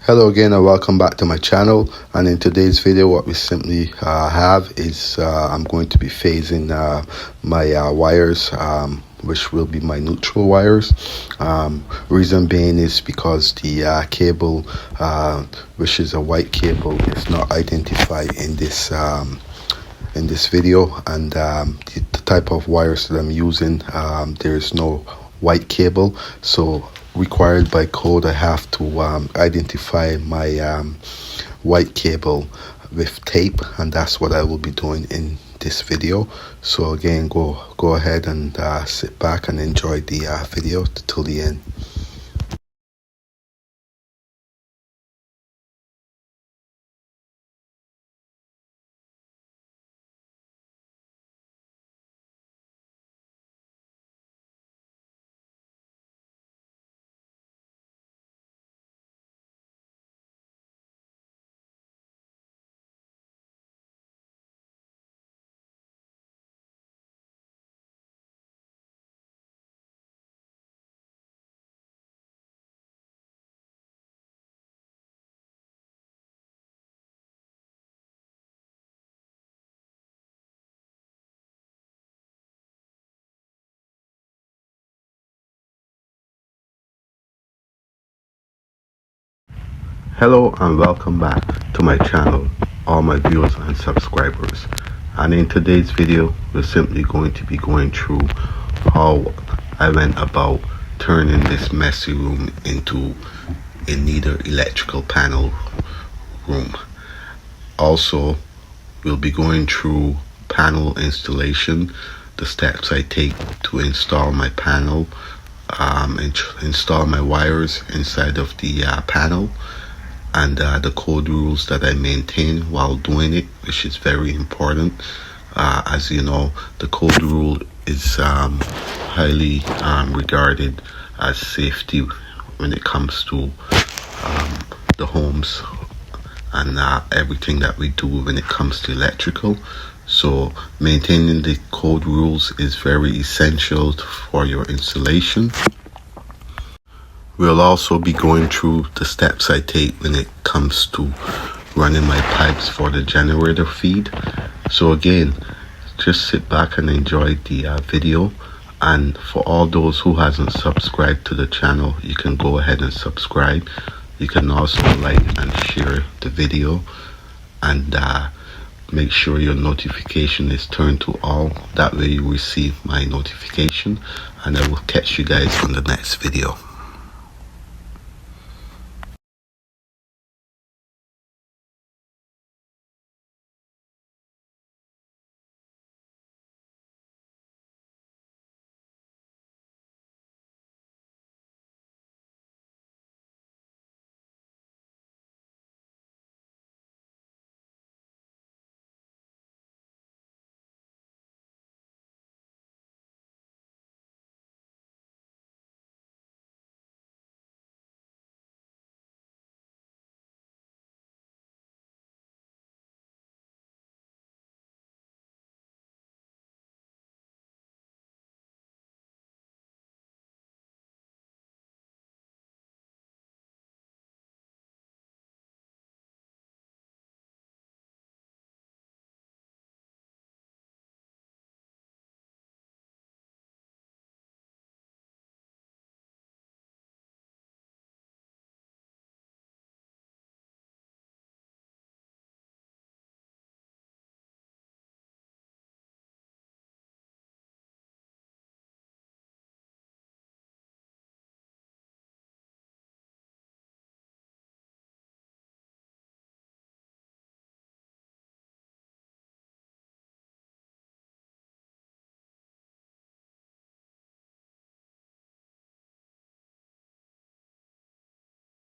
Hello again and welcome back to my channel. And in today's video what we simply have is I'm going to be phasing my wires, which will be my neutral wires. Reason being is because the cable, which is a white cable, is not identified in this video, and the type of wires that I'm using, there is no white cable, so required by code I have to identify my white cable with tape, and that's what I will be doing in this video. So again, go ahead and sit back and enjoy the video till the end. Hello and welcome back to my channel, all my viewers and subscribers. And in today's video we're simply going to be going through how I went about turning this messy room into a neater electrical panel room. Also, we'll be going through panel installation, the steps I take to install my panel, install my wires inside of the panel, and the code rules that I maintain while doing it, which is very important. As you know, the code rule is highly regarded as safety when it comes to the homes and everything that we do when it comes to electrical. So maintaining the code rules is very essential for your installation. We'll also be going through the steps I take when it comes to running my pipes for the generator feed. So again, just sit back and enjoy the video. And for all those who hasn't subscribed to the channel, you can go ahead and subscribe. You can also like and share the video, and make sure your notification is turned to all. That way you receive my notification, and I will catch you guys on the next video.